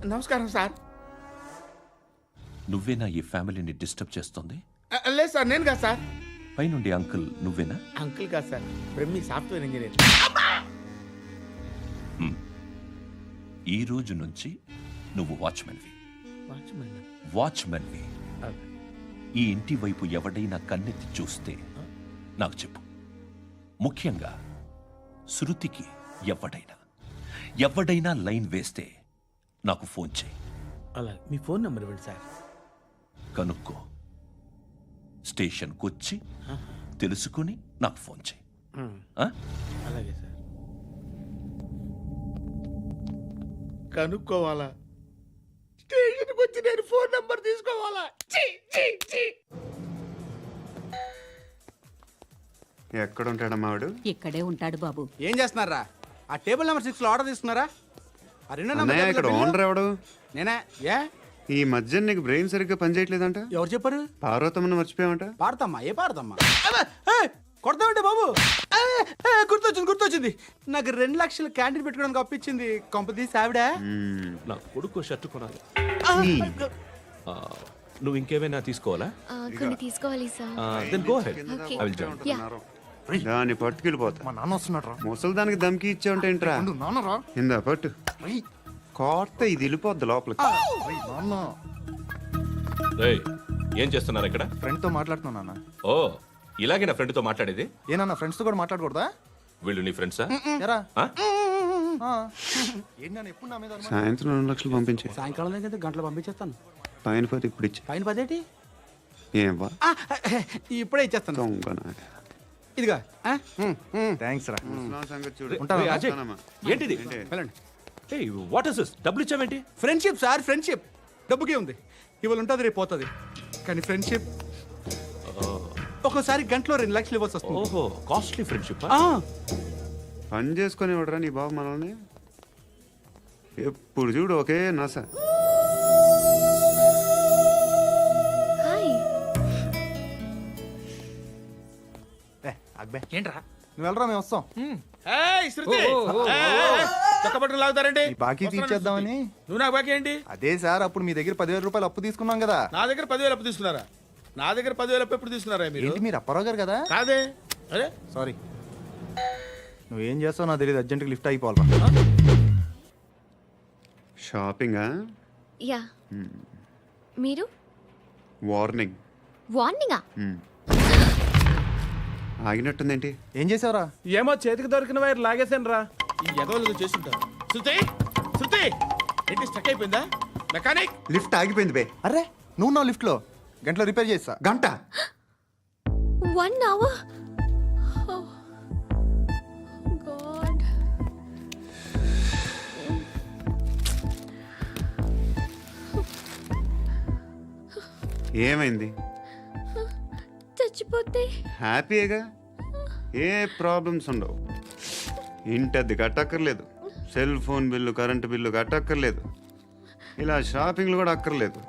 నమస్కారం సార్. నువ్వేనా ఈ ఫ్యామిలీని డిస్టర్బ్ చేస్తుంది? లేదు సార్, నేను కాదు సార్. పైనుండి అంకుల్ నువ్వేనా? అంకుల్ కాదు సార్, బ్రహ్మి సాఫ్ట్వేర్ ఇంజనీర్. ఈ రోజు నుంచి నువ్వు వాచ్మెన్వి. వాచ్మెన్వి. ఈ ఇంటి వైపు ఎవడైనా కన్నెత్తి చూస్తే నాకు చెప్పు. ముఖ్యంగా శృతికి ఎవడైనా లైన్ వేస్తే నాకు ఫోన్ చేయి. అలా మీ ఫోన్ నెంబర్ ఇవ్వండి సార్. కనుక్కో, స్టేషన్కి వచ్చి తెలుసుకుని నాకు ఫోన్ చేయి. అలాగే సార్. కనుక్కోవాలా? స్టేషన్కి వచ్చి నేను ఫోన్ నెంబర్ తీసుకోవాలా? ఎక్కడ ఉంటాడమ్మా వాడు? ఇక్కడే ఉంటాడు బాబు. ఏం చేస్తున్నారా? ఆ టేబుల్ నెంబర్ 6 లో ఆర్డర్ తీసుకున్నారా? ఆ రెండో అన్నయ్య, ఇక్కడ ఓనర్ ఎవడు? నేనే. ఏ ఈ మధ్య నీకు బ్రెయిన్ సరిగ్గా పనిచేయట్లేదంట. ఎవరు చెప్పారు? పార్వతమ్మను మర్చిపోయామంట. పాడతామ్మా. ఏ పాడతామ్మా? కొడతామంటే బాబు. గుర్తొచ్చింది. నాకు 2 లక్షలు క్యాంటీన్ పెట్టుకోవడానికి అప్పించింది కొంపతీసి ఆవిడ. నా కొడుకు షర్ట్ కొనాలి. నువ్వు ఇంకేమైనా తీసుకోవాలా? కొన్ని తీసుకోవాలి sir. Then go ahead. I will join. దాన్ని పట్టుకెళ్ళిపోతా. మా నాన్న వస్తున్నాడు. ముసలి దానికి దమ్కి ఇచ్చావంటే ఏంట్రా? నాన్నరా ఇందా పట్టు. కోర్త ఇది వెళ్ళిపోద్ది లోపలికి. ఏం చేస్తున్నారు ఇక్కడ? ఫ్రెండ్ తో మాట్లాడుతున్నా నాన్న. ఓ, ఇలాగే నా ఫ్రెండ్ తో మాట్లాడేది? ఏనా ఫ్రెండ్స్ తో కూడా మాట్లాడకూడదా? వీళ్ళు నీ ఫ్రెండ్సా? ఎప్పుడు నా మీద సాయంత్రం 2 లక్షలు పంపించే. సాయంకాలం దగ్గర గంటలు పంపించేస్తాను. పైన పోతే ఇప్పుడు ఇచ్చే. పైన 10 ఏం వా ఇప్పుడే ఇచ్చేస్తాను. ఇదిగా. థ్యాంక్స్ రా. సంగతి చూడు. ఉంటాను. అజయ్, ఏంటిది? వెళ్ళండి. What is this? డబ్బులు ఇచ్చావేంటి? Friendship sir, friendship. డబ్బుకే ఉంది. ఇవాళ ఉంటుంది, రేపు పోతుంది. కానీ ఫ్రెండ్షిప్ ఒక్కోసారి గంటలో 2 లక్షలు ఇవ్వాల్సి వస్తుంది. ఓహో, కాస్ట్లీ ఫ్రెండ్షిప్. పని చేసుకొని ఇవ్వడరా నీ బాబు మనల్ని? ఎప్పుడు చూడు ఒకే నస. ఏంట్రా నువ్వు వెళ్ళరా, మేము వస్తాం. లాగుతారండి. బాకీ తీర్చేద్దామని. నువ్వు నాకు బాకీ ఏంటి? అదే సార్, అప్పుడు మీ దగ్గర 10,000 రూపాయలు అప్పు తీసుకున్నాం కదా. నా దగ్గర 10,000 అప్పు తీసుకున్నారా? నా దగ్గర 10,000 అప్పు ఎప్పుడు తీసుకున్నారా మీరు? ఏంటి మీరు అప్పారావు గారు కదా? కాదే. అరే సారీ. నువ్వేం చేస్తావు నాకు తెలియదు. అర్జెంట్గా లిఫ్ట్ అయిపోవాలి. షాపింగా? యా. మీరు? వార్నింగ్. వార్నింగా? ఆగినట్టుందేంటి? ఏం చేసావురా? ఏమో, చేతికి దొరికిన వైర్ లాగేసాను రా. ఈ ఎగవలు చేస్తుంటారు. శృతి ఏంటి స్టక్ అయిపోయిందా? మెకానిక్. లిఫ్ట్ ఆగిపోయింది బే. అరే నువ్వు నా లిఫ్ట్ లో గంటలో రిపేర్ చేస్తా. గంట? 1 hour? Oh, God. ఏమైంది? చచ్చిపోతే హ్యాపీగా, ఏ ప్రాబ్లమ్స్ ఉండవు. ఇంటద్ది కట్టక్కర్లేదు, cell phone bill, current bill కట్టక్కర్లేదు, ఇలా షాపింగ్లు కూడా అక్కర్లేదు.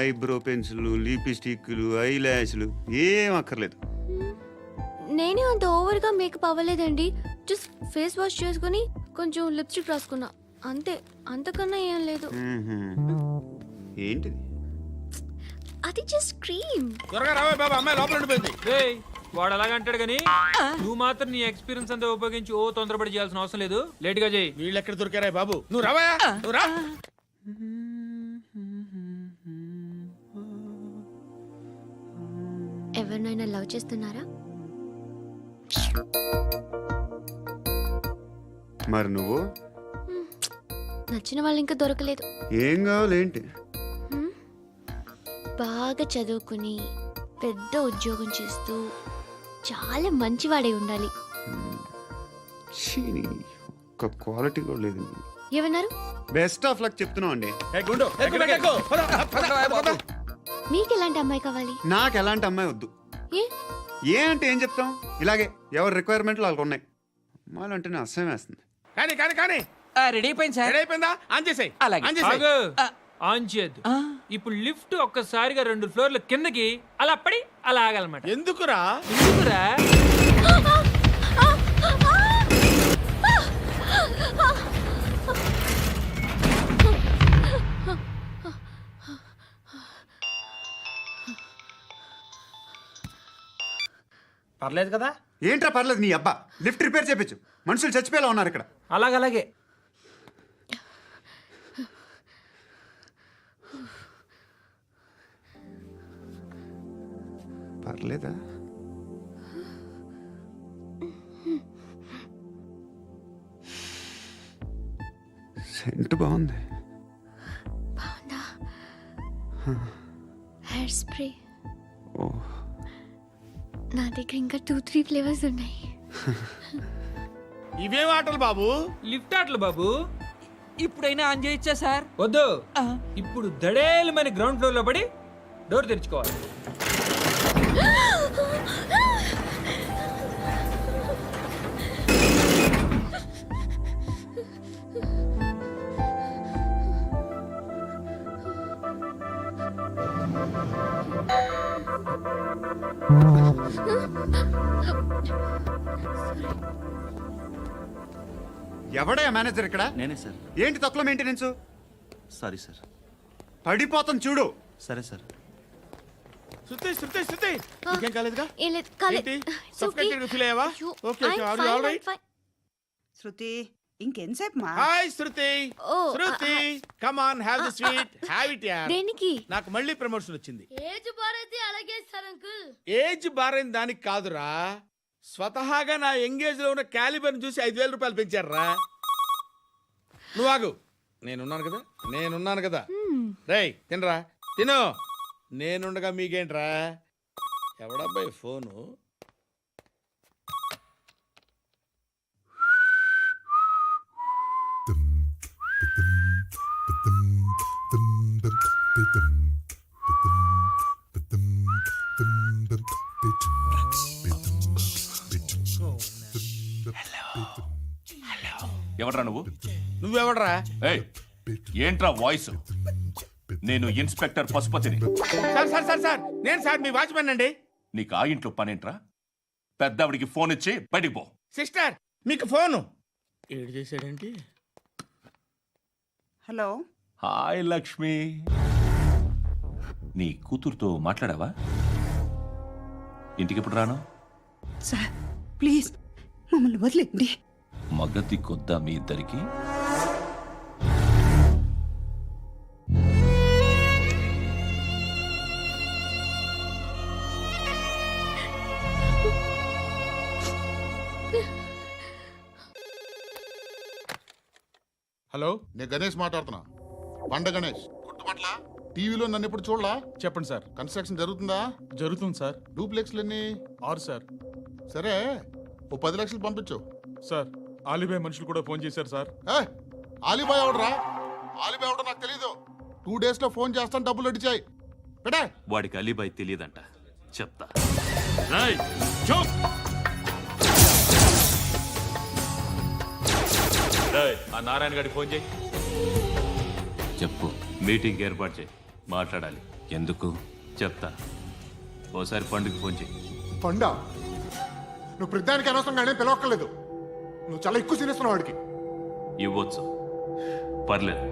ఐబ్రో పెన్సిల్లు, లిప్స్టిక్లు, ఐ ల్యాష్లు ఏం అక్కర్లేదు. నేనే అంత ఓవర్గా మేకప్ అవ్వలేదండి. జస్ట్ ఫేస్ వాష్ చేసుకుని కొంచెం లిప్స్టిక్ రాసుకున్నా అంతే. అంతకన్నా ఏం లేదు. ఏంటిది? అది జస్ట్ క్రీమ్. త్వరగా రావే బాబా, అమ్మాయి లోపల ఉండిపోయింది. వాడు అలాగంటాడు కానీ నువ్వు మాత్రం నీ ఎక్స్పీరియన్స్ అంతా ఉపయోగించి తొందరపడి చేయాల్సిన అవసరం లేదు. లేట్ గా చేయి. వీళ్ళు ఎక్కడ దొరికారా బాబు? నువ్వు రావా, నువ్వు రా. ఎవరినైనా లవ్ చేస్తున్నారా? మరి నువ్వు? నచ్చిన వాళ్ళు ఇంకా దొరకలేదు. ఏం కావాలేంటి? బాగా చదువుకుని పెద్ద ఉద్యోగం చేస్తూ చాలా మంచివాడై ఉండాలి. ఒక్క క్వాలిటీ కూడా లేదు. ఏమన్నారు? బెస్ట్ ఆఫ్ లక్ చెప్తున్నావు అండి. మీకు ఎలాంటి అమ్మాయి కావాలి? నాకు ఎలాంటి అమ్మాయి వద్దు. ఏ అంటే ఏం చెప్తాం? ఇలాగే ఎవరి రిక్వైర్మెంట్లు వాళ్ళకు ఉన్నాయి. అమ్మాయిలు అంటేనే అసహ్యం వేస్తుంది. కానీ రెడీ అయిపోయింది సార్. రెడీ అయిపోయిందా? ఆన్ చేసేయ్. ఆన్ చేయద్దు. ఇప్పుడు లిఫ్ట్ ఒక్కసారిగా 2 ఫ్లోర్ల కిందకి అలా పడి అలా ఆగాలన్నమాట. ఎందుకురా? పర్లేదు కదా? ఏంట్రా పర్లేదు నీ అబ్బా. లిఫ్ట్ రిపేర్ చేపించు. మనుషులు చచ్చిపోయేలా ఉన్నారు ఇక్కడ. అలాగే పర్లేదా? సెంట్ బాగుంది. బాగుందా? Hair spray. ఓ నా దగ్గర ఇంకా 2-3 ఫ్లేవర్స్ ఉన్నాయి. ఇవేం ఆటలు బాబు? లిఫ్ట్ ఆటలు బాబు. ఇప్పుడైనా ఆన్ చేయొచ్చా సార్? వద్దు, ఇప్పుడు దడేలమని గ్రౌండ్ ఫ్లోర్ లో పడి డోర్ తెరుచుకోవాలి. ఎవడయ్యా మేనేజర్ ఇక్కడ? నేనే సార్. ఏంటి తక్కువ మెయింటెనెన్స్? Sorry sir. పడిపోతాం చూడు. సరే సార్. శృతి ఇంకేం కాలేదుగా? ఏం లేదు, కాలేదు. ఏంటి? It's okay. Suffocated గా feel అయ్యావా? అయ్యో, Okay, I'm are you fine, all right? I'm fine. శృతి ఇంకెంతసేపు మా hi Shruti. Oh, Shruti come on have the sweet. Have it యార్. దేనికి? నాకు మళ్ళీ ప్రమోషన్ వచ్చింది. ఏజ్ బారైతే అలాగే సార్ అంకుల్. ఏజ్ బారైన దానికి కాదురా, స్వతహాగా నా ఎంగేజ్ లో ఉన్న క్యాలిబర్ చూసి 5,000 రూపాయలు పెంచారా. నువ్వు ఆగు, నేనున్నాను కదా. రేయ్ తినరా, తిను. నేనుండగా మీకేంట్రా? ఎవడబ్బాయి ఫోను? ఎవడ్రా నువ్వు? నువ్వెవడరా? ఏయ్, ఏంట్రా వాయిస్? నేను ఇన్స్పెక్టర్ పశుపతిని. సార్ నేను సార్ మీ వాచ్మెన్ అండి. నీకు ఆ ఇంట్లో పనేంట్రా? పెద్దవిడికి ఫోన్ ఇచ్చి బయటికి పో. సిస్టర్ మీకు ఫోను. ఏడు చేశాడేంటి? Hello hi Lakshmi. నీ కూతురుతో మాట్లాడావా? ఇంటికి ఎప్పుడు రాను? సార్ ప్లీజ్ మమ్మల్ని వదిలేండి. మగతి కొద్దా మీ ఇద్దరికి? హలో, నేను గణేష్ మాట్లాడుతున్నా. బండ గణేష్ గుర్తుపట్ల? టీవీలో నన్ను ఎప్పుడు చూడలా? చెప్పండి సార్. కన్స్ట్రక్షన్ జరుగుతుందా? జరుగుతుంది సార్. డూప్లెక్స్లు ఎన్ని? 6 సార్. సరే ఓ 10 లక్షలు పంపించు. సార్, ఆలిబాయ్ మనుషులు కూడా ఫోన్ చేశారు సార్. ఏ ఆలిబాయ్ ఎవడరా? ఆలిబాయ్ ఎవడో నాకు తెలీదు. 2 days లో ఫోన్ చేస్తాను, డబ్బులు అడిచాయి పెట్టే. వాడికి అలీబాయ్ తెలియదంట, చెప్తా. రేయ్, చూప్. రేయ్, ఆ నారాయణ గారికి ఫోన్ చేయి. చెప్పు, మీటింగ్ ఏర్పాటు చేయి, మాట్లాడాలి. ఎందుకు చెప్తా. ఓసారి పండుగ ఫోన్ చేయి. పండ నువ్వు ప్రతిదానికి అనవసరంగానే పిలవక్కర్లేదు. నువ్వు చాలా ఎక్కువ సీనిస్తున్నావు వాడికి. ఇవ్వచ్చు, పర్లేదు.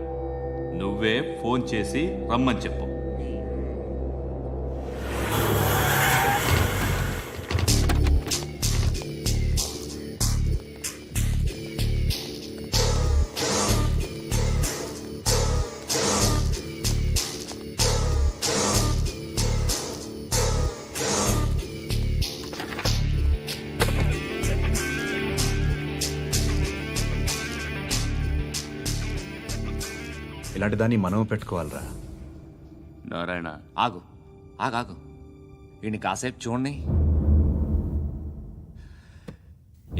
నువ్వే ఫోన్ చేసి రమ్మని చెప్పు. ఇలాంటి దాన్ని మనం పెట్టుకోవాలరా. నారాయణ, ఆగు ఆగాగు. ఈయన కాసేపు చూడండి.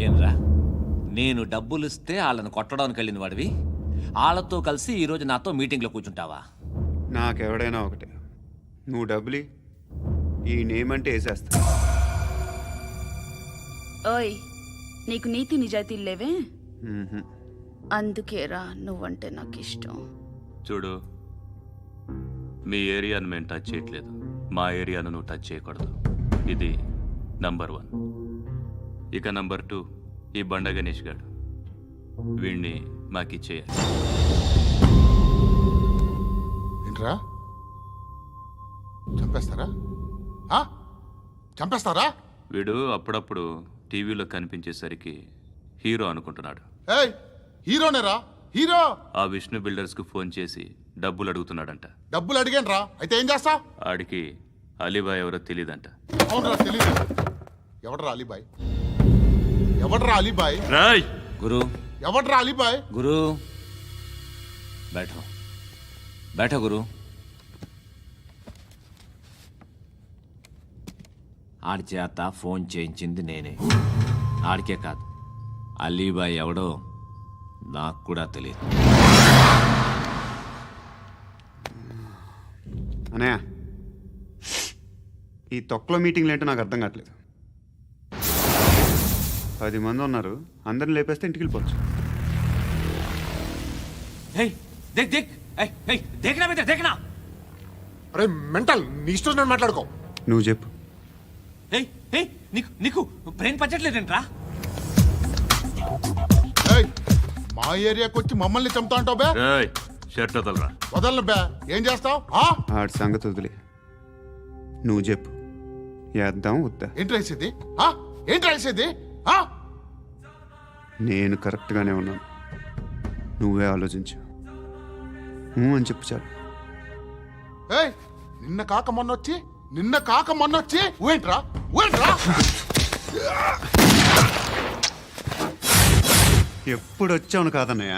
ఏంరా, నేను డబ్బులు ఇస్తే వాళ్ళని కొట్టడానికి వెళ్ళిన వాడివి, వాళ్ళతో కలిసి ఈరోజు నాతో మీటింగ్లో కూర్చుంటావా? నాకెవడైనా ఒకటే. నువ్వు డబ్బులి, ఈ నేమ్ అంటే వేసేస్తా. ఓయ్ నీకు నీతి నిజాయితీలు లేవే, మ్మ్హ. అందుకేరా నువ్వంటే నాకు ఇష్టం. చూడు, మీ ఏరియాను మేము టచ్ చేయట్లేదు, మా ఏరియాను నువ్వు టచ్ చేయకూడదు. ఇది నంబర్ 1. ఇక నంబర్ 2, ఈ బండ గణేష్ గారు. వీణ్ణి మాకిచ్చేయాలి. ఏంట్రా చంపేస్తారా? చంపేస్తారా? వీడు అప్పుడప్పుడు టీవీలో కనిపించేసరికి హీరో అనుకుంటున్నాడు. ఏయ్ హీరోనేరా హీరో. ఆ విష్ణు బిల్డర్స్కు ఫోన్ చేసి డబ్బులు అడుగుతున్నాడంట. డబ్బులు అడిగాను రా, అయితే ఏం చేస్తా? ఆడికి అలీబాయ్ ఎవరో తెలియదంట. అవునరా తెలీదు. ఎవడరా అలీబాయ్? ఎవడరా అలీబాయ్? రాయ్ గురు ఎవడరా అలీబాయ్? గురు बैठो बैठो గురు. ఆడి చేత ఫోన్ చేయించింది నేనే. ఆడికే కాదు, అలీబాయ్ ఎవడో నాకు కూడా తెలియదు. అనయ్య, ఈ తొక్కలో మీటింగ్లు ఏంటో నాకు అర్థం కావట్లేదు. 10 మంది ఉన్నారు, అందరిని లేపేస్తే ఇంటికి వెళ్ళిపోవచ్చు. హే దేక్ దేక్ ఏయ్ ఏయ్ దేఖనా మిత్ర దేఖనా. అరే మెంటల్, నీ ఇష్టం నేను మాట్లాడుకో. నువ్వు చెప్పు. ఏయ్ ఏయ్ నీకు నీకు బ్రెయిన్ పచ్చట్లేదంట్రా. ఏయ్ మా ఏరియాకి వచ్చి మమ్మల్ని చంపుతా అంటావు బే? రాయ్ షర్ట్ వదలరా. వదలను బే. ఏం చేస్తావు? ఆడి సంగతి వదిలే, నువ్వు చెప్పు. వేద్దాం వద్దా? ఏంటి రాసేది? ఏంటి రాసేది? నేను కరెక్ట్గానే ఉన్నాను, నువ్వే ఆలోచించు. అని చెప్పు చాలు. ఏయ్ నిన్న కాక మొన్నొచ్చి ఊయంట్రా ఊయంట్రా. ఎప్పుడు వచ్చావును కాదన్నయ్య,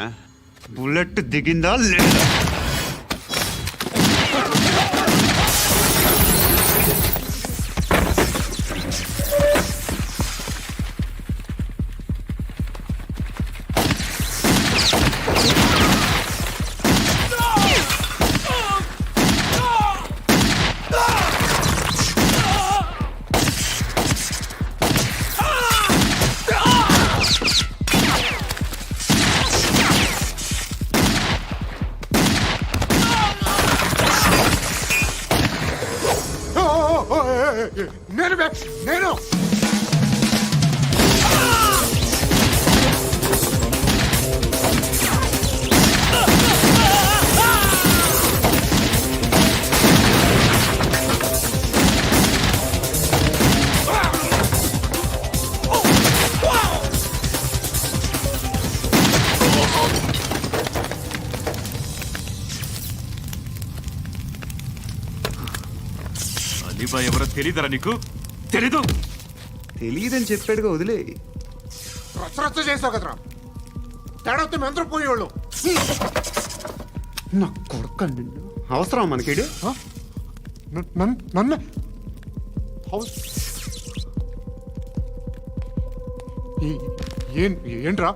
బుల్లెట్ దిగిందా లేదా? నేను బే, నేను. అలీబాయ్ ఎవరో తెలియదరా నీకు? తెలీదు. తెలియదని చెప్పాడుగా, వదిలే. రచ్చ చేసావు కదరా. తేడా వస్తే మెంతరం పోయేవాళ్ళు. నా కొడుకు నిన్ను అవసరం మనకిడు. నన్ను ఏంట్రా?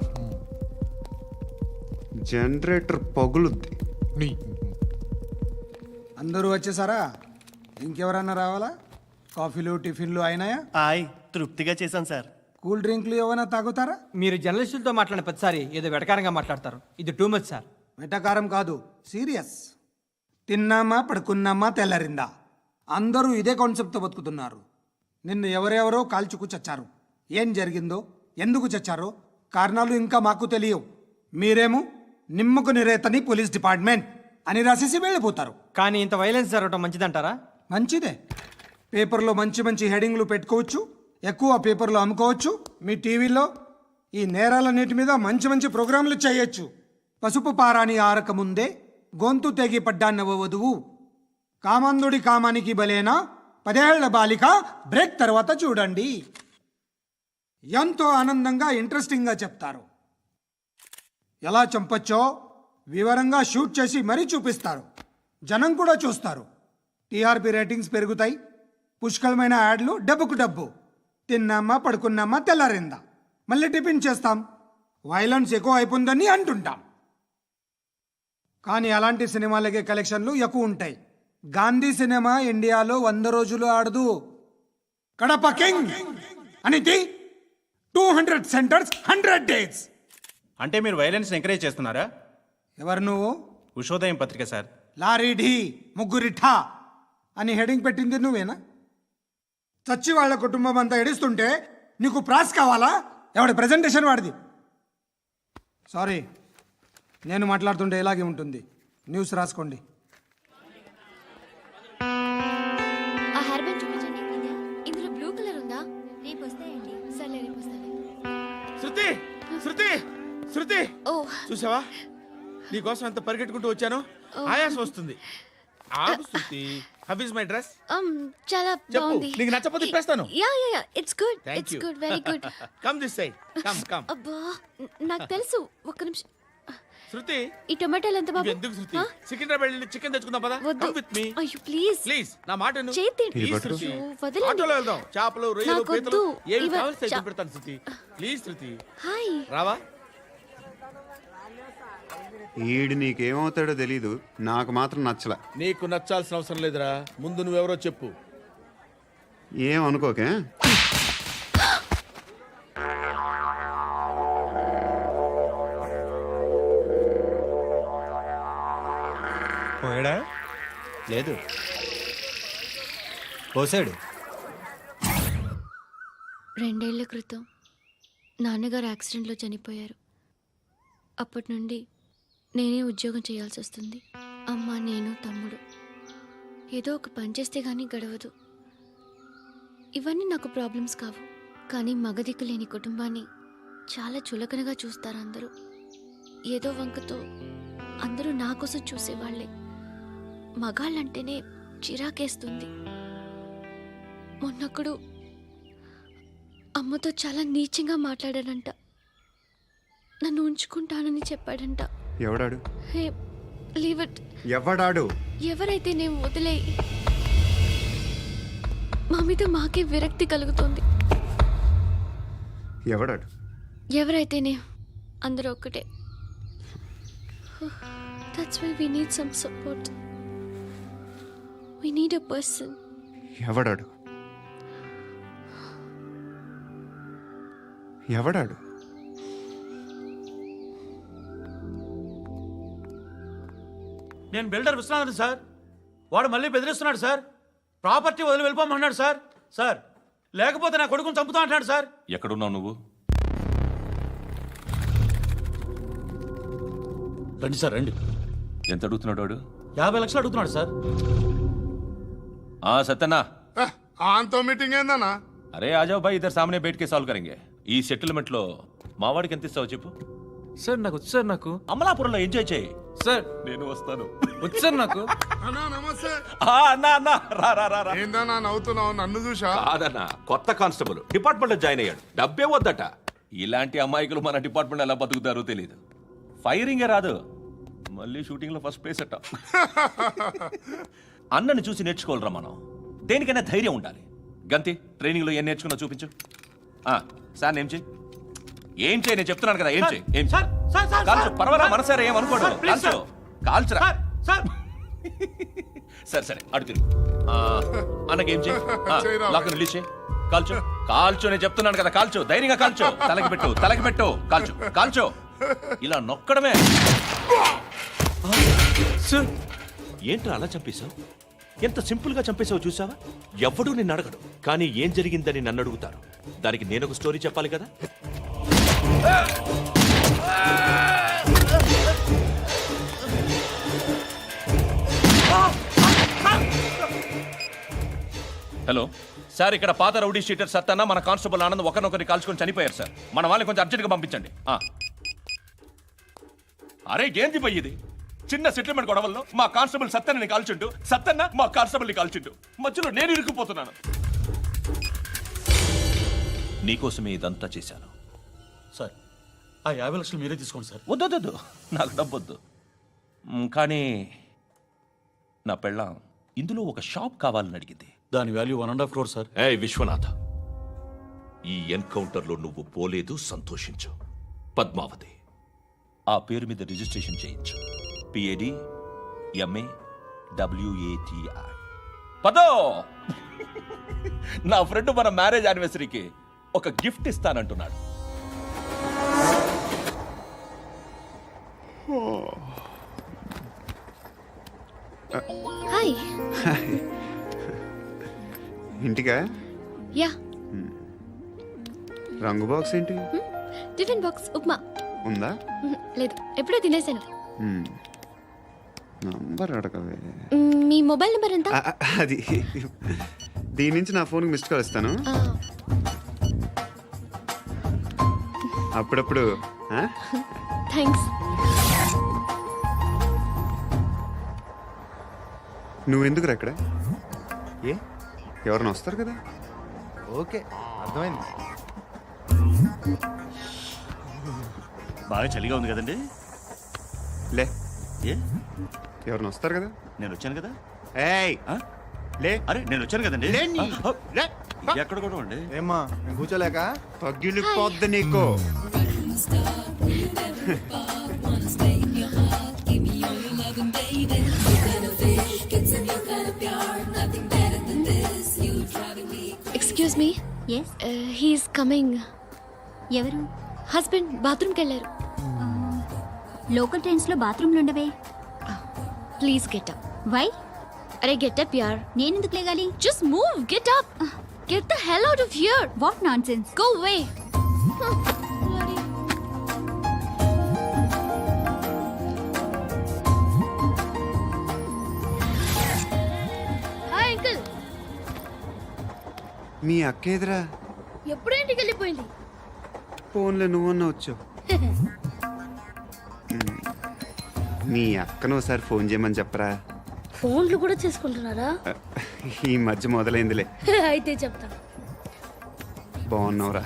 జనరేటర్ పగులుద్ది. నీ అందరూ వచ్చేసారా? ఇంకెవరన్నా రావాలా? కాఫీలు టిఫిన్లు అయినాయా? తృప్తిగా చేశాను సార్. కూల్ డ్రింక్లు ఏమైనా తాగుతారా? మీరు జర్నలిస్టులతో మాట్లాడిన ప్రతిసారి ఏదో వెటకారంగా మాట్లాడతారు. ఇది టూ మచ్ సార్. వెటకారం కాదు, సీరియస్. తిన్నామా పడుకున్నామా తెల్లరిందా, అందరూ ఇదే కాన్సెప్ట్తో బతుకుతున్నారు. నిన్ను ఎవరెవరో కాల్చుకు చచ్చారు. ఏం జరిగిందో, ఎందుకు చచ్చారో కారణాలు ఇంకా మాకు తెలియవు. మీరేమో నిమ్మకు నిరేతని పోలీస్ డిపార్ట్మెంట్ అని రాసేసి వెళ్ళిపోతారు. కానీ ఇంత వైలెన్స్ జరగడం మంచిదంటారా? మంచిదే. పేపర్లో మంచి మంచి హెడింగ్లు పెట్టుకోవచ్చు, ఎక్కువ పేపర్లు అమ్ముకోవచ్చు. మీ టీవీలో ఈ నేరాలన్నిటి మీద మంచి మంచి ప్రోగ్రాంలు చేయొచ్చు. పసుపు పారాని ఆరక ముందే గొంతు తెగి పడ్డాన్నవ వధువు, కామందుడి కామానికి బలేనా 10 ఏళ్ల బాలిక బ్రేక్ తర్వాత చూడండి. ఎంతో ఆనందంగా ఇంట్రెస్టింగ్గా చెప్తారు. ఎలా చంపచ్చో వివరంగా షూట్ చేసి మరీ చూపిస్తారు. జనం కూడా చూస్తారు. టీఆర్పీ రేటింగ్స్ పెరుగుతాయి. పుష్కలమైన యాడ్లు, డబ్బుకు డబ్బు. తిన్నామా పడుకున్నామా తెల్లారిందా, మళ్ళీ టిఫిన్ చేస్తాం. వైలెన్స్ ఎక్కువ అయిపోయిందని అంటుంటాం. కానీ అలాంటి సినిమాలకే కలెక్షన్లు ఎక్కువ ఉంటాయి. గాంధీ సినిమా ఇండియాలో 100 రోజులు ఆడదు. కడప కింగ్ అనేది 200 సెంటర్స్ 100 డేస్. అంటే మీరు వైలెన్స్ ఎంకరేజ్ చేస్తున్నారా? ఎవరు నువ్వు? ఉషోదయం పత్రిక సార్. లారీ ఢీ ముగ్గురిఠా అని హెడింగ్ పెట్టింది నువ్వేనా? చచ్చి వాళ్ళ కుటుంబం అంతా ఎడుస్తుంటే నీకు ప్రాస్ కావాలా? ఎవడి ప్రెజెంటేషన్ వాడిది. సారీ, నేను మాట్లాడుతుంటే ఇలాగే ఉంటుంది. న్యూస్ రాసుకోండి. ఆ హెయిర్ బ్యాండ్ చూపించండి. ఇందులో బ్లూ కలర్ ఉందా? సర్లే రేపు వస్తాలే. శృతి శృతి శృతి ఓ చూసావా నీకోసం ఎంత పరిగెట్టుకుంటూ వచ్చాను. ఆయాసం వస్తుంది. ఆగు Shruti. How is my dress? చాలా చెప్పు. బాగుంది. నీకు నచ్చకపోతే తిప్పేస్తాను. Yeah yeah yeah it's good. Thank it's you. Good, very good. Come this side. Come అబ్బా నాకు తెలుసు. ఒక్క నిమిషం. శృతి ఈ టొమాటోలు ఎంత బాబు? ఎందుకు శృతి? సికింద్రాబాద్ వెళ్ళి చికెన్ తెచ్చుకుందాం పదా. వద్దు. కమ్ విత్ మీ అయ్యో ప్లీజ్ ప్లీజ్. నా మాట విను. చేతి ప్లీజ్ పట్టు. శృతి. వదలండి. ఆటోలో వెళ్దాం. చేపలు రొయ్యలు నాకు పీతలు వద్దు. ఏమి ఇవ- కావాలి చా- పెడతాను శృతి. Please Shruti hi. రావా. ఈడు నీకేమవుతాడో తెలీదు, నాకు మాత్రం నచ్చలా. నీకు నచ్చాల్సిన అవసరం లేదురా. ముందు నువ్వెవరో చెప్పు. ఏం అనుకోకే. పోయాడా? లేదు, పోసాడు. 2 ఏళ్ల క్రితం నాన్నగారు యాక్సిడెంట్లో చనిపోయారు. అప్పటి నుండి నేనే ఉద్యోగం చేయాల్సి వస్తుంది. అమ్మ, నేను, తమ్ముడు ఏదో ఒక పని చేస్తే కానీ గడవదు. ఇవన్నీ నాకు ప్రాబ్లమ్స్ కావు, కానీ మగదిక్కు లేని కుటుంబాన్ని చాలా చులకనగా చూస్తారు అందరూ. ఏదో వంకతో అందరూ నా కోసం చూసేవాళ్లే. మగాళ్ళంటేనే చిరాకేస్తుంది. మొన్నొక్కడు అమ్మతో చాలా నీచంగా మాట్లాడాడంట. నన్ను ఉంచుకుంటానని చెప్పాడంట. ఎవడాడు? Hey leave it. ఎవడాడు? ఎవరైతే నేను వదిలేయి. మా మీద మాకే విరక్తి కలుగుతుంది. ఎవడాడు? ఎవరైతేనే అందరూ ఒక్కటే. That's why we need some support. We need a person. ఎవడాడు? ఎవడాడు? నేను బిల్డర్ విశ్వనాథన్ సార్. వాడు మళ్ళీ బెదిరిస్తున్నాడు సార్. ప్రాపర్టీ వదిలి వెళ్ళిపోమన్నాడు సార్. సార్ లేకపోతే నా కొడుకుని చంపుతా అంటున్నాడు సార్. ఎక్కడున్నావు నువ్వు? రండి సార్, రండి. ఎంత అడుగుతున్నాడు వాడు? 50 లక్షలు అడుగుతున్నాడు సార్. సత్యన్నా. ఆంతో మీటింగ్ ఏందన్నా? అరే ఆజావ్ భాయ్, ఇద్దరు సామనే బయటకే సాల్వ్ కరెంగే. ఈ సెటిల్మెంట్ లో మావాడికి ఎంత ఇస్తావు చెప్పు. సార్ నాకు వచ్చు సార్. నాకు అమలాపురంలో ఎంజాయ్ చేయి. సార్ నేను వస్తాను. వచ్చు సార్ నాకు. అన్నా నమస్తే. అన్నా అన్నా రా రా రా రా. ఏందన్నా నవ్వుతున్నావు? నన్ను చూసా? కాదన్నా, కొత్త కానిస్టేబుల్ డిపార్ట్మెంట్ లో జాయిన్ అయ్యాడు. డబ్బే వద్దట. ఇలాంటి అమాయకులు మన డిపార్ట్మెంట్ ఎలా బతుకుతారో తెలియదు. ఫైరింగే రాదు, మళ్ళీ షూటింగ్ లో ఫస్ట్ ప్లేస్ అట్ట. అన్నని చూసి నేర్చుకోవాలరా మనం. దేనికైనా ధైర్యం ఉండాలి. గంతి, ట్రైనింగ్ లో ఏం నేర్చుకున్నా చూపించు. సార్ ఏం చేయి, ఏం చేయి, నేను చెప్తున్నాను కదా. ఏం చేయి, ఏం సార్, సార్, సార్, కాల్చు. సార్, పర్వాలా, సార్, మనసారా ఏం అనుకోడు. సార్, ప్లీజ్, కాల్చు, కాల్చురా. Sir, sir. సరే సరే, అడు తిరుగు. అన్నకేం చేయి, చేయరా. లాక్ రిలీజ్ చేయి. కాల్చు, కాల్చు, నేను చెప్తున్నాను కదా. కాల్చు, ధైర్యంగా కాల్చు. తలకి పెట్టు, తలకి పెట్టు. కాల్చు, కాల్చు. ఇలా నొక్కడమే. సార్ ఏంట్రా అలా చంపేశావు? ఎంత సింపుల్ గా చంపేశావు చూసావా? ఎవడూ నిన్ను అడగడు, కానీ ఏం జరిగిందని నన్ను అడుగుతారు. దానికి నేను ఒక స్టోరీ చెప్పాలి కదా. హలో సార్, ఇక్కడ పాత రౌడీ షీటర్ సత్తన్న, మన కానిస్టేబుల్ ఆనంద్ ఒకరినొకరిని కాల్చుకొని చనిపోయారు సార్. మన వాళ్ళని కొంచెం అర్జెంట్గా పంపించండి. అరే ఏంది పోయి ఇది? చిన్న సెటిల్మెంట్ గొడవల్లో మా కానిస్టేబుల్ సత్తన్నని కాల్చుండు, సత్తన్న మా కానిస్టేబుల్ని కాల్చుండు. మధ్యలో నేను ఇరుక్కుపోతున్నాను. నీకోసమే ఇదంతా చేశాను. సార్ ఆ 50 లక్షలు మీరే తీసుకోండి సార్. వద్దొద్దు, నాకు డబ్బొద్దు. కానీ నా పెళ్ళాం ఇందులో ఒక షాప్ కావాలని అడిగింది. దాని వాల్యూ 1.5 crore సార్. ఏ విశ్వనాథ, ఈ ఎన్కౌంటర్లో నువ్వు పోలేదు, సంతోషించు. పద్మావతి ఆ పేరు మీద రిజిస్ట్రేషన్ చేయించు. PAD MA WATI. పదో, నా ఫ్రెండ్ మన మ్యారేజ్ యానివర్సరీకి ఒక గిఫ్ట్ ఇస్తానంటున్నాడు. హాయ్. ఇంటికా? యా. రంగు బాక్స్ ఏంటి? Tiffin box upma. ఉందా? లేదు, ఎప్పుడో తినేసాను. నంబర్ అడగవే. మీ మొబైల్ నెంబర్ ఎంత? అది దీని నుంచి నా ఫోన్కి మిస్డ్ కాల్ ఇస్తాను. అప్పుడప్పుడు ఆ? థ్యాంక్స్. నువ్వెందుకురా ఇక్కడ ఏ ఎవరైనా వస్తారు కదా. ఓకే అర్థమైంది. బాగా చలిగా ఉంది కదండి. లే ఏ ఎవరైనా వస్తారు కదా. నేను వచ్చాను కదా. ఏయ్ ఆ? లే అరే నేను వచ్చాను కదండి. లే నీ. ఆ, లే. ఎక్కడ కూడా అండి. ఏమ్మా నేను కూర్చోలేక పగిలిపోద్ది నీకు. Excuse me. Yes he's coming. ఎవరు? హస్బెండ్ బాత్రూమ్కి వెళ్ళారు. లోకల్ ట్రైన్స్ లో బాత్రూమ్లు ఉండవే. Please get up. వై? అరే గెట్ అప్ యార్. నేనెందుకు లేగాలి? Just move. Get up. Get the hell out of here. What nonsense. Go away. Hi uncle. మీ అక్క ఎదురా ఎప్పుడు ఇంటికి వెళ్ళిపోయింది? ఫోన్లో నువ్వన్నా వచ్చావు. మీ అక్కను ఒకసారి ఫోన్ చేయమని చెప్పరా. ఫోన్లు కూడా చేసుకుంటున్నారా? ఈ మధ్య మొదలైందిలే. అయితే చెప్తా. బాగున్నావురా.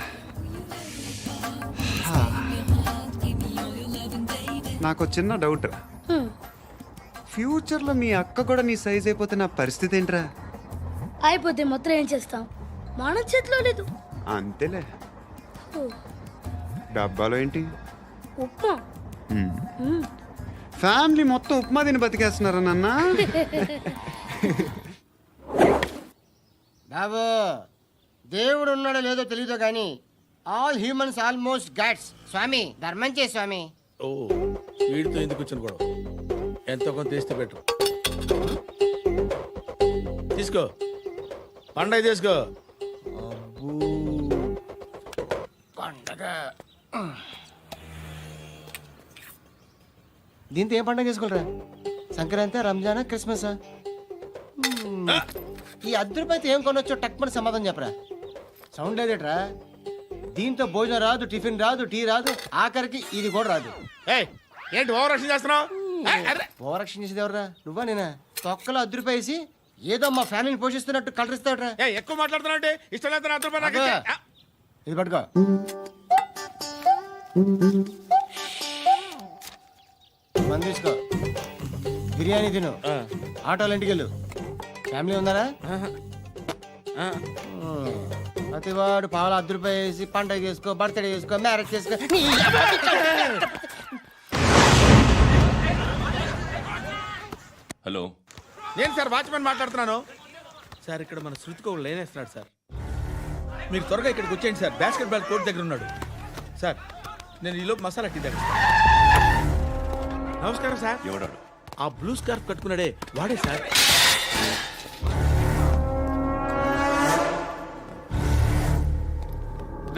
నాకు చిన్న డౌట్ రా. ఫ్యూచర్లో మీ అక్క కూడా నీ సైజ్ అయిపోతే నా పరిస్థితి ఏంట్రా? అయిపోతే మొత్తం ఏం చేస్తాం? మన చేతిలో లేదు. అంతేలే. డబ్బాలో ఏంటి? ఉప్మా. ఫ్యామిలీ మొత్తం ఉప్మా తిని బతికేస్తున్నారా నాన్న? బాబు దేవుడు ఉన్నాడో లేదో తెలియదు కానీ ఆల్ హ్యూమన్స్ ఆల్మోస్ట్ గాడ్స్. స్వామి ధర్మం చే స్వామి. ఓ వీడితో ఎందుకు వచ్చిన గొడవ? ఎంతో కొంత తీస్తే పెట్టు. తీసుకో పండగ తీసుకో. పండగ దీంతో ఏం పండగ చేసుకుంటారా? సంక్రాంతి, రంజానా, క్రిస్మస్? ఈ అర్ధ రూపాయలతో ఏం కొనొచ్చో టక్మని సమాధానం చెప్పరా. సౌండ్ లేదేట్రా? దీంతో భోజనం రాదు, టిఫిన్ రాదు, టీ రాదు, ఆఖరికి ఇది కూడా రాదు. ఏయ్ ఏంటి ఓవర్ రక్షణ చేస్తున్నావు? ఓవరక్షణ చేసేది ఎవరా? నువ్వా నేనా? తొక్కలో అర్ధ రూపాయి వేసి ఏదో మా ఫ్యామిలీని పోషిస్తున్నట్టు కలరిస్తాడ్రా. ఎక్కువ మాట్లాడుతున్నావు అంటే ఇష్టం లేదు. నా రూపాయలు నాకు ఇచ్చే. ఆ, ఇది పట్టుకో. మంది తీసుకో, బిర్యానీ తిను, ఆటోలు ఇంటికి వెళ్ళు. ఫ్యామిలీ ఉన్నారా? ప్రతివాడు పావులు అర్ధ రూపాయి వేసి పండగ చేసుకో, బర్త్డే చేసుకో, మ్యారేజ్ చేసుకో. హలో, నేను సార్ వాచ్మెన్ మాట్లాడుతున్నాను సార్. ఇక్కడ మన శృతికి ఒక లైన్ వేస్తున్నాడు సార్. మీరు త్వరగా ఇక్కడికి వచ్చేయండి సార్. బాస్కెట్ బాల్ కోర్ట్ దగ్గర ఉన్నాడు సార్. నేను ఈలోపు మసాలా టీ దగ్గర. నమస్కారం సార్. ఎవడాడు? ఆ బ్లూ స్కార్ఫ్ కట్టుకున్నాడే వాడే సార్.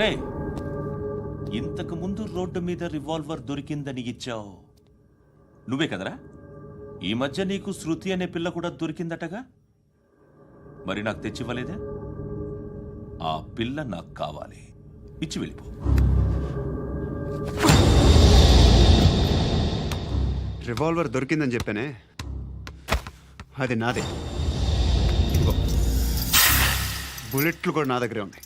రే, ఇంతకు ముందు రోడ్డు మీద రివాల్వర్ దొరికిందని ఇచ్చావు నువ్వే కదరా? ఈ మధ్య నీకు శృతి అనే పిల్ల కూడా దొరికిందటగా? మరి నాకు తెచ్చివ్వలేదే? ఆ పిల్ల నాకు కావాలి, ఇచ్చి వెళ్ళిపో. రివాల్వర్ దొరికిందని చెప్పానే, అది నాదే. ఇదిగో, బుల్లెట్లు కూడా నా దగ్గరే ఉన్నాయి.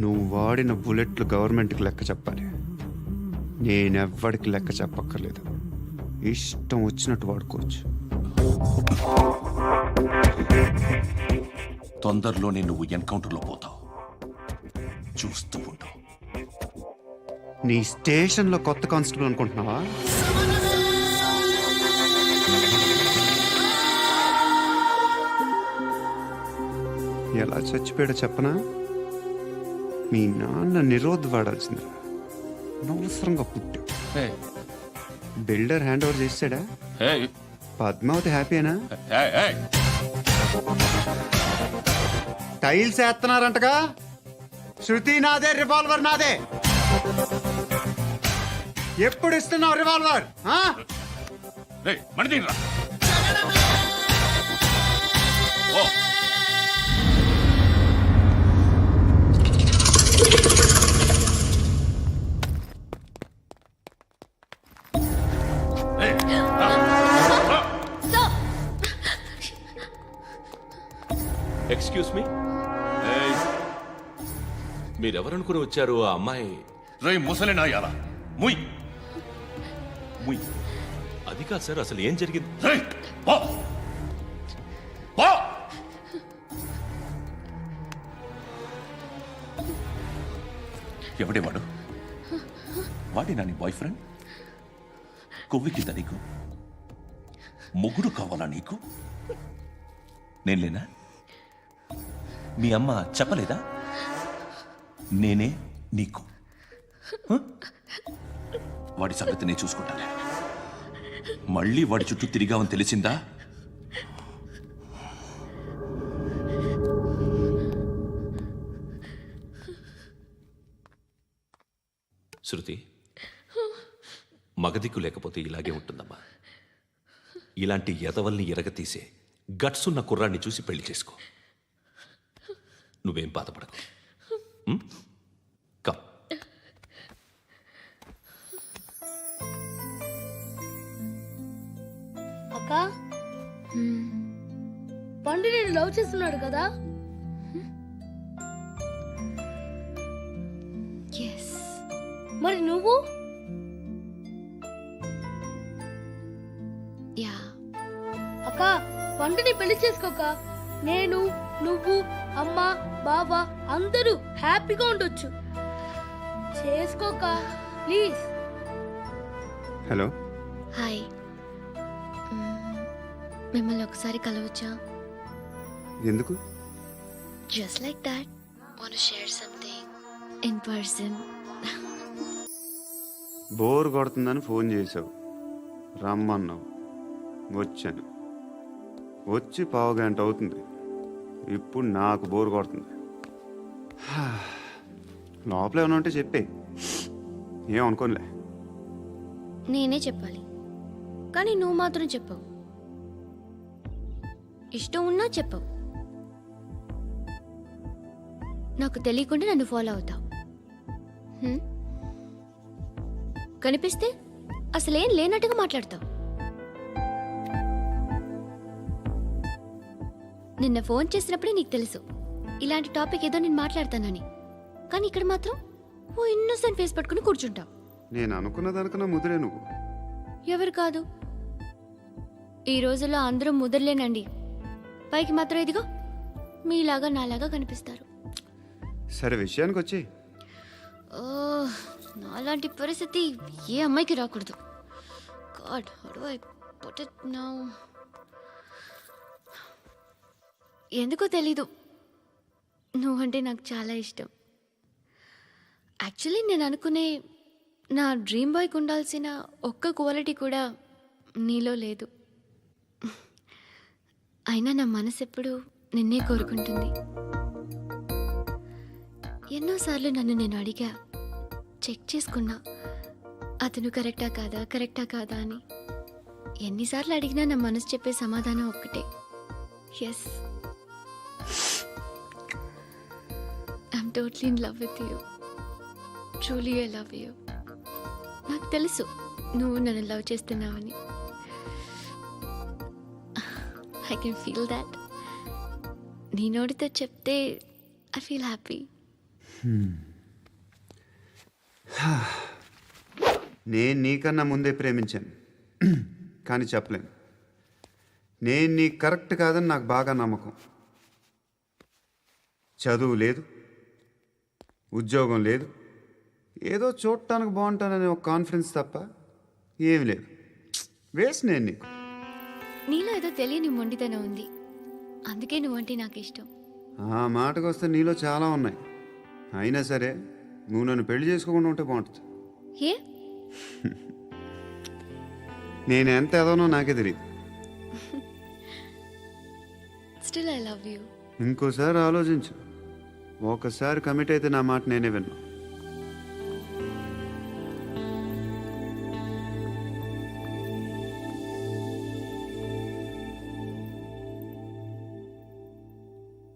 నువ్వు వాడిన బుల్లెట్లు గవర్నమెంట్కి లెక్క చెప్పాలి. నేనెవ్వడికి లెక్క చెప్పక్కర్లేదు. ఇష్టం వచ్చినట్టు వాడుకోవచ్చు. తొందరలోనే నువ్వు ఎన్కౌంటర్లో పోతావు, చూస్తూ ఉండు. నీ స్టేషన్లో కొత్త కానిస్టేబుల్ అనుకుంటున్నావా? ఎలా చచ్చిపోయాడో చెప్పనా? మీ నాన్న నిరోధ్ వాడాల్సిందిరా. అనవసరంగా పుట్టావు. బిల్డర్ హ్యాండ్ ఓవర్ చేసాడా? పద్మావతి హ్యాపీనా? టైల్స్ వేస్తున్నారంటగా? శృతి నాదే, రివాల్వర్ నాదే. ఎప్పుడు ఇస్తున్నావు రివాల్వర్? మన ఎక్స్క్యూజ్ మీ మీరెవరనుకుని వచ్చారు ఆ అమ్మాయి? రేయ్ ముసలి నాయాల ముయ్ ముయ్. అది కాదు సార్, అసలు ఏం జరిగింది? రేయ్ పో పో. ఎవడే వాడు? వాడి నీ బాయ్ ఫ్రెండ్? కొవ్వికింద నీకు? మొగుడు కావాలా నీకు? నేను లేనా? మీ అమ్మ చెప్పలేదా? నేనే నీకు. హ? వాడి సంగతి నేను చూసుకుంటాను. మళ్ళీ వాడి చుట్టూ తిరిగావని తెలిసిందా? శృతి, మగదిక్కు లేకపోతే ఇలాగే ఉంటుందమ్మా. ఇలాంటి ఎదవల్ని ఎరగతీసే గట్స్ ఉన్న కుర్రాన్ని చూసి పెళ్లి చేసుకో. నువ్వేం బాధపడకు. కమ్. అక్క పండు నేను లవ్ చేస్తున్నాడు కదా? మరి నువ్వు? యా. అక్క పండుని పెళ్లి చేసుకోక నేను, నువ్వు, అమ్మ, బావ అందరూ హ్యాపీగా ఉండొచ్చు. చేసుకోక ప్లీజ్. హలో. హాయ్. మిమ్మల్ని ఒకసారి కలవచ్చా? ఎందుకు? Just like that. Want to share something in person. Bore కొడుతుందని ఫోన్ చేసావు, రమ్మన్నావు, వచ్చాను. వచ్చి పావుగంట అవుతుంది. ఇప్పుడు నాకు బోర్ కొడుతుంది. లోపల ఏమైనా ఉంటే చెప్పే, ఏమనుకోనిలే. నేనే చెప్పాలి, కానీ నువ్వు మాత్రం చెప్పవు. ఇష్టం ఉన్నా చెప్పవు. నాకు తెలియకుండా నన్ను ఫాలో అవుతావు. కనిపిస్తే అసలేం లేనట్టుగా మాట్లాడతావు. నిన్న ఫోన్ చేసినప్పుడే నీకు తెలుసు ఇలాంటి టాపిక్ ఏదో నేను మాట్లాడతానని. కానీ ఇక్కడ మాత్రం ఓ ఇన్నోసెంట్ ఫేస్ పట్టుకుని కూర్చుంటావు. నేను అనుకున్నదానికన్నా ముదిరే నువ్వు. ఎవరు కాదు, ఈ రోజుల్లో అందరూ ముదరలేనండి. పైకి మాత్రం ఇదిగో మీలాగా నాలాగా కనిపిస్తారు. సరే విషయానికి వచ్చి. నాలాంటి పరిస్థితి ఏ అమ్మాయికి రాకూడదు. God, how do I put it now? ఎందుకో తెలీదు, నువ్వంటే నాకు చాలా ఇష్టం. యాక్చువల్లీ నేను అనుకునే నా డ్రీమ్ బాయ్కి ఉండాల్సిన ఒక్క క్వాలిటీ కూడా నీలో లేదు. అయినా నా మనసు ఎప్పుడు నిన్నే కోరుకుంటుంది. ఎన్నోసార్లు నన్ను నేను అడిగా, చెక్ చేసుకున్నా అతను కరెక్టా కాదా అని. ఎన్నిసార్లు అడిగినా నా మనసు చెప్పే సమాధానం ఒక్కటే, yes, I'm totally in love with you. Truly I love you. నాకు తెలుసు నువ్వు నన్ను లవ్ చేస్తున్నావని. I can feel that. నీ నోటితో చెప్తే ఐ ఫీల్ హ్యాపీ. నేను నీకన్నా ముందే ప్రేమించాను, కానీ చెప్పలేను. నేను నీకు కరెక్ట్ కాదని నాకు బాగా నమ్మకం. చదువు లేదు, ఉద్యోగం లేదు, ఏదో చూడటానికి బాగుంటాననే ఒక కాన్ఫిడెన్స్ తప్ప ఏమి లేదు. వేస్ట్ నేను నీకు. నీలో ఏదో తెలియని మొండితనం ఉంది, అందుకే నువ్వంటే నాకు ఇష్టం. ఆ మాటకు వస్తే నీలో చాలా ఉన్నాయి. అయినా సరే నువ్వు నన్ను పెళ్లి చేసుకోకుండా ఉంటే బాగుంటుంది. ఏ? నేను ఎంత ఎదవనో నాకే తెలియదు. Still I love you. ఇంకోసారి ఆలోచించు. ఒకసారి కమిట్ అయితే నా మాట నేనే విన్నా.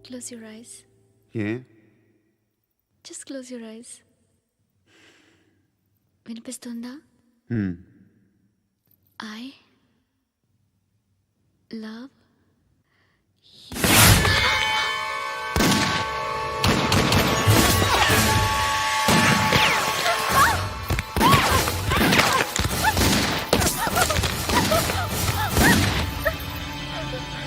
Close your eyes. A? Just close your eyes. వినిపిస్తుందా? I love you.